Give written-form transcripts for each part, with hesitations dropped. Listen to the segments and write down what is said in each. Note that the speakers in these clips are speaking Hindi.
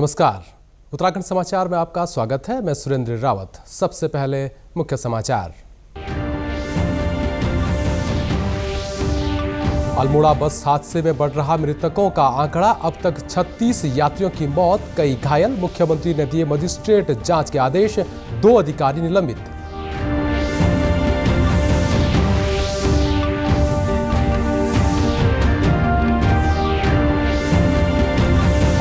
नमस्कार, उत्तराखंड समाचार में आपका स्वागत है। मैं सुरेंद्र रावत। सबसे पहले मुख्य समाचार। अल्मोड़ा बस हादसे में बढ़ रहा मृतकों का आंकड़ा, अब तक 36 यात्रियों की मौत, कई घायल। मुख्यमंत्री ने दिए मजिस्ट्रेट जांच के आदेश, 2 अधिकारी निलंबित।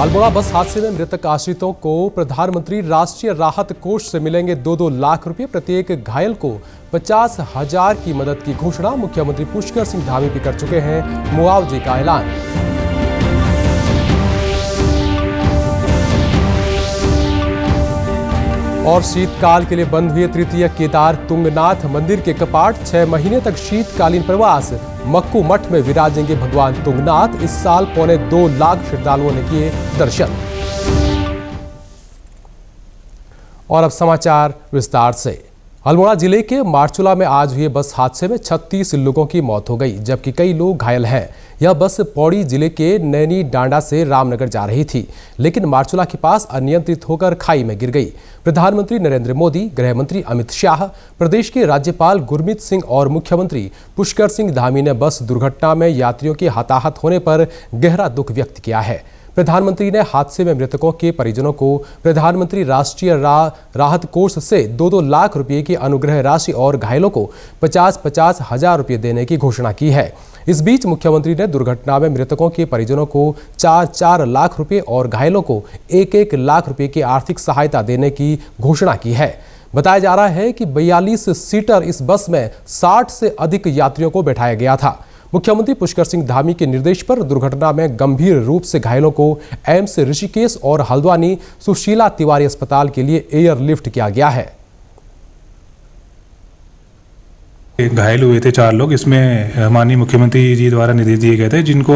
अल्मोड़ा बस हादसे में मृतक आश्रितों को प्रधानमंत्री राष्ट्रीय राहत कोष से मिलेंगे 2-2 लाख रुपए। प्रत्येक घायल को 50,000 की मदद की घोषणा। मुख्यमंत्री पुष्कर सिंह धामी भी कर चुके हैं मुआवजे का ऐलान। और शीतकाल के लिए बंद हुए तृतीय केदार तुंगनाथ मंदिर के कपाट, 6 महीने तक शीतकालीन प्रवास। मक्कू मठ में विराजेंगे भगवान तुंगनाथ। इस साल 2.25 लाख श्रद्धालुओं ने किए दर्शन। और अब समाचार विस्तार से। अल्मोड़ा जिले के मारचूला में आज हुए बस हादसे में 36 लोगों की मौत हो गई, जबकि कई लोग घायल हैं। यह बस पौड़ी जिले के नैनी डांडा से रामनगर जा रही थी, लेकिन मारचूला के पास अनियंत्रित होकर खाई में गिर गई। प्रधानमंत्री नरेंद्र मोदी, गृह मंत्री अमित शाह, प्रदेश के राज्यपाल गुरमीत सिंह और मुख्यमंत्री पुष्कर सिंह धामी ने बस दुर्घटना में यात्रियों के हताहत होने पर गहरा दुख व्यक्त किया है। प्रधानमंत्री ने हादसे में मृतकों के परिजनों को प्रधानमंत्री राष्ट्रीय राहत कोष से 2-2 लाख रुपए की अनुग्रह राशि और घायलों को 50-50 हजार रुपए देने की घोषणा की है। इस बीच मुख्यमंत्री ने दुर्घटना में मृतकों के परिजनों को 4-4 लाख रुपए और घायलों को 1-1 लाख रुपए की आर्थिक सहायता देने की घोषणा की है। बताया जा रहा है कि 42 सीटर इस बस में 60 से अधिक यात्रियों को बैठाया गया था। मुख्यमंत्री पुष्कर सिंह धामी के निर्देश पर दुर्घटना में गंभीर रूप से घायलों को एम्स ऋषिकेश और हल्द्वानी सुशीला तिवारी अस्पताल के लिए एयरलिफ्ट किया गया है। घायल हुए थे 4 लोग। इसमें माननीय मुख्यमंत्री जी द्वारा निर्देश दिए गए थे, जिनको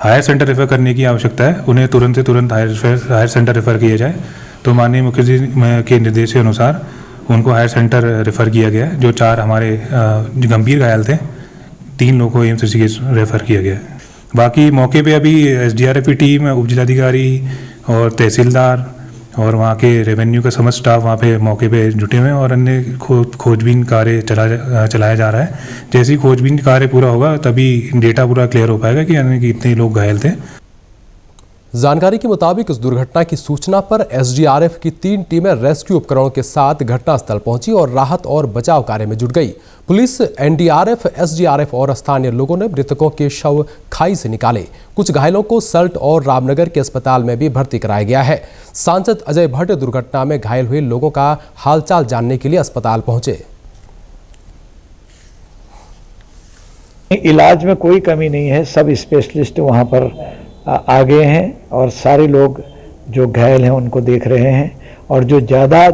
हायर सेंटर रेफर करने की आवश्यकता है उन्हें तुरंत से तुरंत हायर सेंटर रेफर किया जाए। तो माननीय मुख्यमंत्री के निर्देश के अनुसार उनको हायर सेंटर रेफर किया गया, जो 4 हमारे गंभीर घायल थे। 3 लोगों को एम्स ऋषिकेश रेफर किया गया है। बाकी मौके पे अभी SDRF की टीम, उप जिलाधिकारी और तहसीलदार और वहाँ के रेवेन्यू का समस्त स्टाफ वहाँ पे मौके पे जुटे हुए हैं और अन्य खोजबीन कार्य चलाया जा रहा है। जैसे ही खोजबीन कार्य पूरा होगा तभी डेटा पूरा क्लियर हो पाएगा कि यानी कितने लोग घायल थे। जानकारी के मुताबिक इस दुर्घटना की सूचना पर SDRF की 3 टीमें रेस्क्यू उपकरणों के साथ घटनास्थल पहुंची और राहत और बचाव कार्य में जुट गई। पुलिस, NDRF, SDRF और स्थानीय लोगों ने मृतकों के शव खाई से निकाले। कुछ घायलों को सल्ट और रामनगर के अस्पताल में भी भर्ती कराया गया है। सांसद अजय भट्ट दुर्घटना में घायल हुए लोगों का हालचाल जानने के लिए अस्पताल पहुंचे। इलाज में कोई कमी नहीं है, सब स्पेशलिस्ट वहां पर आ गए हैं और सारे लोग जो घायल हैं उनको देख रहे हैं। और जो ज़्यादा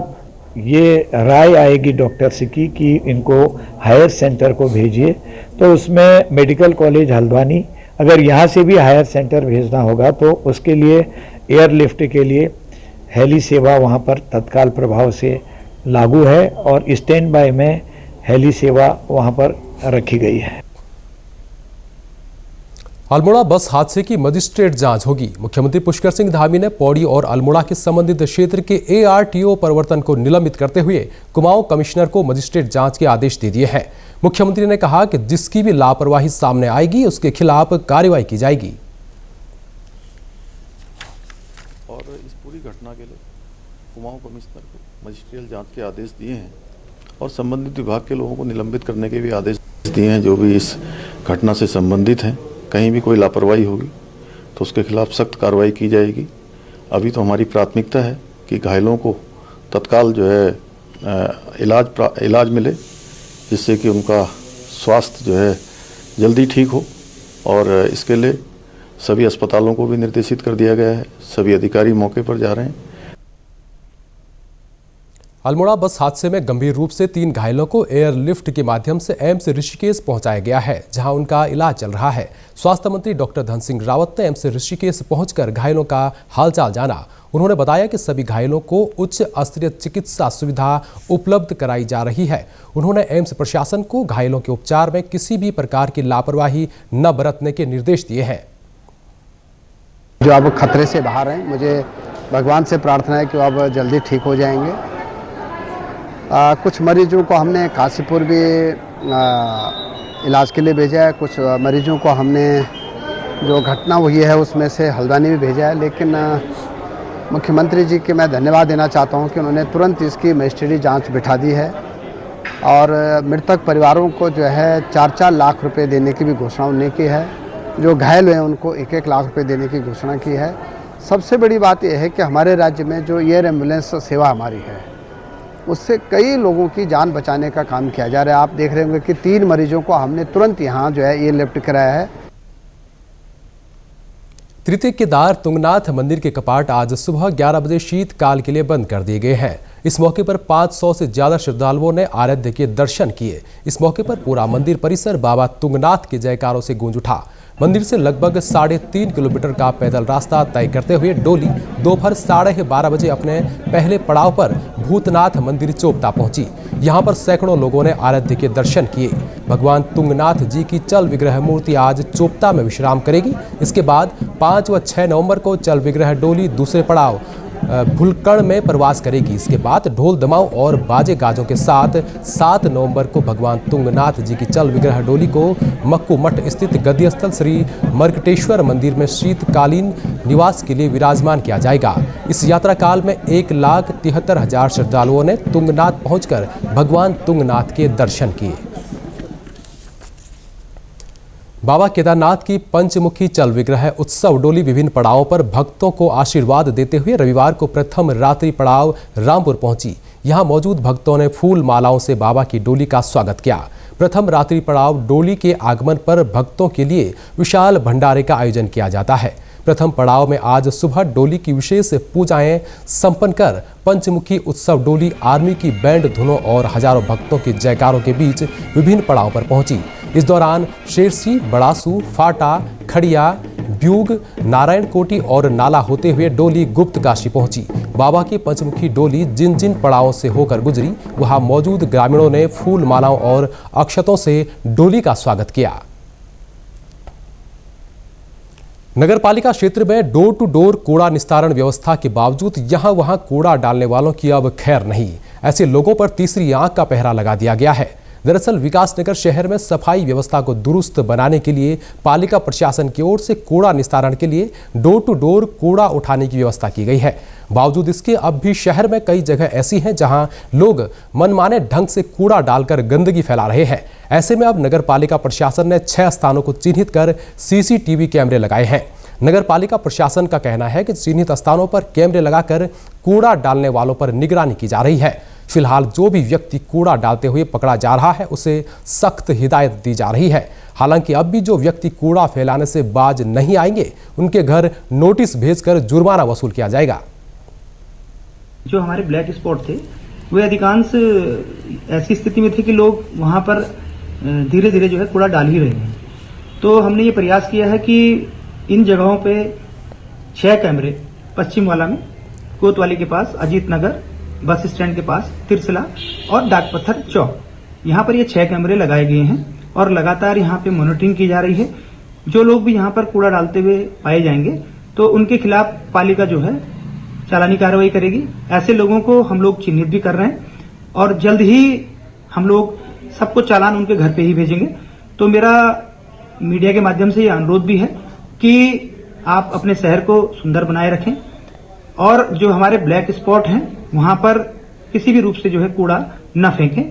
ये राय आएगी डॉक्टर से कि इनको हायर सेंटर को भेजिए, तो उसमें मेडिकल कॉलेज हल्द्वानी, अगर यहाँ से भी हायर सेंटर भेजना होगा तो उसके लिए एयरलिफ्ट के लिए हेली सेवा वहाँ पर तत्काल प्रभाव से लागू है और स्टैंड बाय में हेली सेवा वहाँ पर रखी गई है। अल्मोड़ा बस हादसे की मजिस्ट्रेट जांच होगी। मुख्यमंत्री पुष्कर सिंह धामी ने पौड़ी और अल्मोड़ा के संबंधित क्षेत्र के ARTO परिवर्तन को निलंबित करते हुए कुमाऊं कमिश्नर को मजिस्ट्रेट जांच के आदेश दे दिए हैं। मुख्यमंत्री ने कहा कि जिसकी भी लापरवाही सामने आएगी उसके खिलाफ कार्रवाई की जाएगी। और इस पूरी घटना के लिए कुमाऊं कमिश्नर को मजिस्ट्रियल जांच के आदेश दिए हैं और संबंधित विभाग के लोगों को निलंबित करने के भी आदेश दिए हैं। जो भी इस घटना से संबंधित हैं, कहीं भी कोई लापरवाही होगी तो उसके खिलाफ सख्त कार्रवाई की जाएगी। अभी तो हमारी प्राथमिकता है कि घायलों को तत्काल जो है इलाज मिले, जिससे कि उनका स्वास्थ्य जो है जल्दी ठीक हो। और इसके लिए सभी अस्पतालों को भी निर्देशित कर दिया गया है। सभी अधिकारी मौके पर जा रहे हैं। अल्मोड़ा बस हादसे में गंभीर रूप से 3 घायलों को एयरलिफ्ट के माध्यम से एम्स ऋषिकेश पहुंचाया गया है, जहां उनका इलाज चल रहा है। स्वास्थ्य मंत्री डॉक्टर धन सिंह रावत ने एम्स ऋषिकेश पहुंचकर घायलों का हालचाल जाना। उन्होंने बताया कि सभी घायलों को उच्च स्तरीय चिकित्सा सुविधा उपलब्ध कराई जा रही है। उन्होंने एम्स प्रशासन को घायलों के उपचार में किसी भी प्रकार की लापरवाही न बरतने के निर्देश दिए हैं। जो अब खतरे से बाहर हैं, मुझे भगवान से प्रार्थना है कि वो अब जल्दी ठीक हो जाएंगे। कुछ मरीजों को हमने काशीपुर भी इलाज के लिए भेजा है, कुछ मरीजों को हमने जो घटना हुई है उसमें से हल्द्वानी भी भेजा है। लेकिन मुख्यमंत्री जी के मैं धन्यवाद देना चाहता हूं कि उन्होंने तुरंत इसकी मजिस्ट्रेटी जांच बिठा दी है और मृतक परिवारों को जो है 4-4 लाख रुपए देने की भी घोषणा उन्होंने की है। जो घायल हुए हैं उनको 1-1 लाख रुपए देने की घोषणा की है। सबसे बड़ी बात यह है कि हमारे राज्य में जो एयर एम्बुलेंस सेवा हमारी है उससे कई लोगों की जान बचाने का काम किया जा रहा है। आप देख रहे होंगे कि 3 मरीजों को हमने तुरंत यहाँ जो है एयरलिफ्ट कराया है। तृतीय केदार तुंगनाथ मंदिर के कपाट आज सुबह 11 बजे शीतकाल के लिए बंद कर दिए गए हैं। इस मौके पर 500 से ज्यादा श्रद्धालुओं ने आराध्य के दर्शन किए। इस मौके पर पूरा मंदिर परिसर बाबा तुंगनाथ के जयकारों से गूंज उठा। मंदिर से लगभग 3.5 किलोमीटर का पैदल रास्ता तय करते हुए डोली दोपहर 12:30 बजे अपने पहले पड़ाव पर भूतनाथ मंदिर चोपता पहुंची। यहां पर सैकड़ों लोगों ने आराध्य के दर्शन किए। भगवान तुंगनाथ जी की चल विग्रह मूर्ति आज चोपता में विश्राम करेगी। इसके बाद 5 व 6 नवंबर को चल विग्रह डोली दूसरे पड़ाव भुलकड़ में प्रवास करेगी। इसके बाद ढोल दमाऊ और बाजे गाजों के साथ 7 नवंबर को भगवान तुंगनाथ जी की चल विग्रह डोली को मक्कू मठ स्थित गद्दी स्थल श्री मर्कटेश्वर मंदिर में शीतकालीन निवास के लिए विराजमान किया जाएगा। इस यात्रा काल में 1,73,000 श्रद्धालुओं ने तुंगनाथ पहुंचकर भगवान तुंगनाथ के दर्शन किए। बाबा केदारनाथ की पंचमुखी चल विग्रह उत्सव डोली विभिन्न पड़ावों पर भक्तों को आशीर्वाद देते हुए रविवार को प्रथम रात्रि पड़ाव रामपुर पहुंची। यहां मौजूद भक्तों ने फूल मालाओं से बाबा की डोली का स्वागत किया। प्रथम रात्रि पड़ाव डोली के आगमन पर भक्तों के लिए विशाल भंडारे का आयोजन किया जाता है। प्रथम पड़ाव में आज सुबह डोली की विशेष पूजाएं संपन्न कर पंचमुखी उत्सव डोली आर्मी की बैंड धुनों और हजारों भक्तों के जयकारों के बीच विभिन्न पड़ाव पर पहुंची। इस दौरान शेरसी, बड़ासू, फाटा, खड़िया, ब्यूग, नारायण कोटी और नाला होते हुए डोली गुप्त काशी पहुंची। बाबा की पंचमुखी डोली जिन जिन पड़ावों से होकर गुजरी वहां मौजूद ग्रामीणों ने फूल मालाओं और अक्षतों से डोली का स्वागत किया। नगर पालिका क्षेत्र में डोर टू डोर कूड़ा निस्तारण व्यवस्था के बावजूद यहां वहां कूड़ा डालने वालों की अब खैर नहीं। ऐसे लोगों पर तीसरी आंख का पहरा लगा दिया गया है। दरअसल विकासनगर शहर में सफाई व्यवस्था को दुरुस्त बनाने के लिए पालिका प्रशासन की ओर से कूड़ा निस्तारण के लिए डोर टू डोर कूड़ा उठाने की व्यवस्था की गई है। बावजूद इसके अब भी शहर में कई जगह ऐसी हैं जहां लोग मनमाने ढंग से कूड़ा डालकर गंदगी फैला रहे हैं। ऐसे में अब नगर पालिका प्रशासन ने 6 स्थानों को चिन्हित कर CCTV कैमरे लगाए हैं। नगर पालिका प्रशासन का कहना है कि चिन्हित स्थानों पर कैमरे लगाकर कूड़ा डालने वालों पर निगरानी की जा रही है। फिलहाल जो भी व्यक्ति कूड़ा डालते हुए पकड़ा जा रहा है उसे सख्त हिदायत दी जा रही है। हालांकि अब भी जो व्यक्ति कूड़ा फैलाने से बाज नहीं आएंगे उनके घर नोटिस भेजकर जुर्माना वसूल किया जाएगा। जो हमारे ब्लैक स्पॉट थे वे अधिकांश ऐसी स्थिति में थे कि लोग वहां पर धीरे धीरे जो है कूड़ा डाल ही रहे हैं। तो हमने ये प्रयास किया है कि इन जगहों पे 6 कैमरे पश्चिम वाला में, कोतवाली के पास, अजीत नगर बस स्टैंड के पास, तिरसला और डाकपत्थर चौक, यहाँ पर ये 6 कैमरे लगाए गए हैं और लगातार यहाँ पे मॉनिटरिंग की जा रही है। जो लोग भी यहाँ पर कूड़ा डालते हुए पाए जाएंगे तो उनके खिलाफ पालिका जो है चालानी कार्रवाई करेगी। ऐसे लोगों को हम लोग चिन्हित भी कर रहे हैं और जल्द ही हम लोग सबको चालान उनके घर पे ही भेजेंगे। तो मेरा मीडिया के माध्यम से ये अनुरोध भी है कि आप अपने शहर को सुंदर बनाए रखें और जो हमारे ब्लैक स्पॉट हैं वहां पर किसी भी रूप से जो है कूड़ा न फेंकें।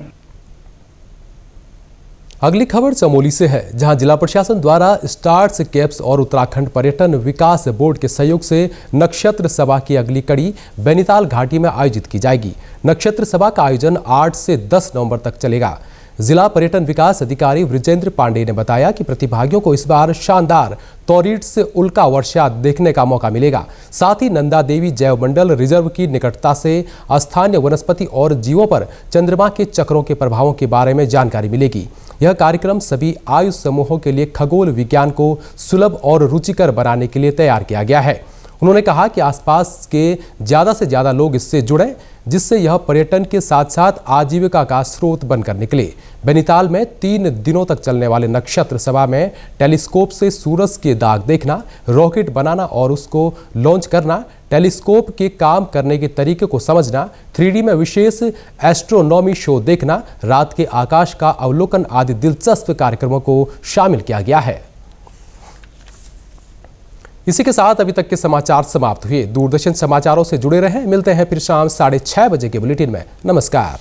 अगली खबर चमोली से है, जहां जिला प्रशासन द्वारा स्टार्स कैप्स और उत्तराखंड पर्यटन विकास बोर्ड के सहयोग से नक्षत्र सभा की अगली कड़ी बैनीताल घाटी में आयोजित की जाएगी। नक्षत्र सभा का आयोजन 8 से 10 नवंबर तक चलेगा। जिला पर्यटन विकास अधिकारी वृजेंद्र पांडे ने बताया कि प्रतिभागियों को इस बार शानदार तोरीट से उल्का वर्षा देखने का मौका मिलेगा। साथ ही नंदा देवी जैव मंडल रिजर्व की निकटता से स्थानीय वनस्पति और जीवों पर चंद्रमा के चक्रों के प्रभावों के बारे में जानकारी मिलेगी। यह कार्यक्रम सभी आयु समूहों के लिए खगोल विज्ञान को सुलभ और रुचिकर बनाने के लिए तैयार किया गया है। उन्होंने कहा कि आसपास के ज़्यादा से ज़्यादा लोग इससे जुड़ें। जिससे यह पर्यटन के साथ साथ आजीविका का स्रोत बनकर निकले। बैनीताल में 3 दिनों तक चलने वाले नक्षत्र सभा में टेलीस्कोप से सूरज के दाग देखना, रॉकेट बनाना और उसको लॉन्च करना, टेलीस्कोप के काम करने के तरीके को समझना, 3D में विशेष एस्ट्रोनॉमी शो देखना, रात के आकाश का अवलोकन आदि दिलचस्प कार्यक्रमों को शामिल किया गया है। इसी के साथ अभी तक के समाचार समाप्त हुए। दूरदर्शन समाचारों से जुड़े रहें। मिलते हैं फिर शाम 6:30 बजे के बुलेटिन में। नमस्कार।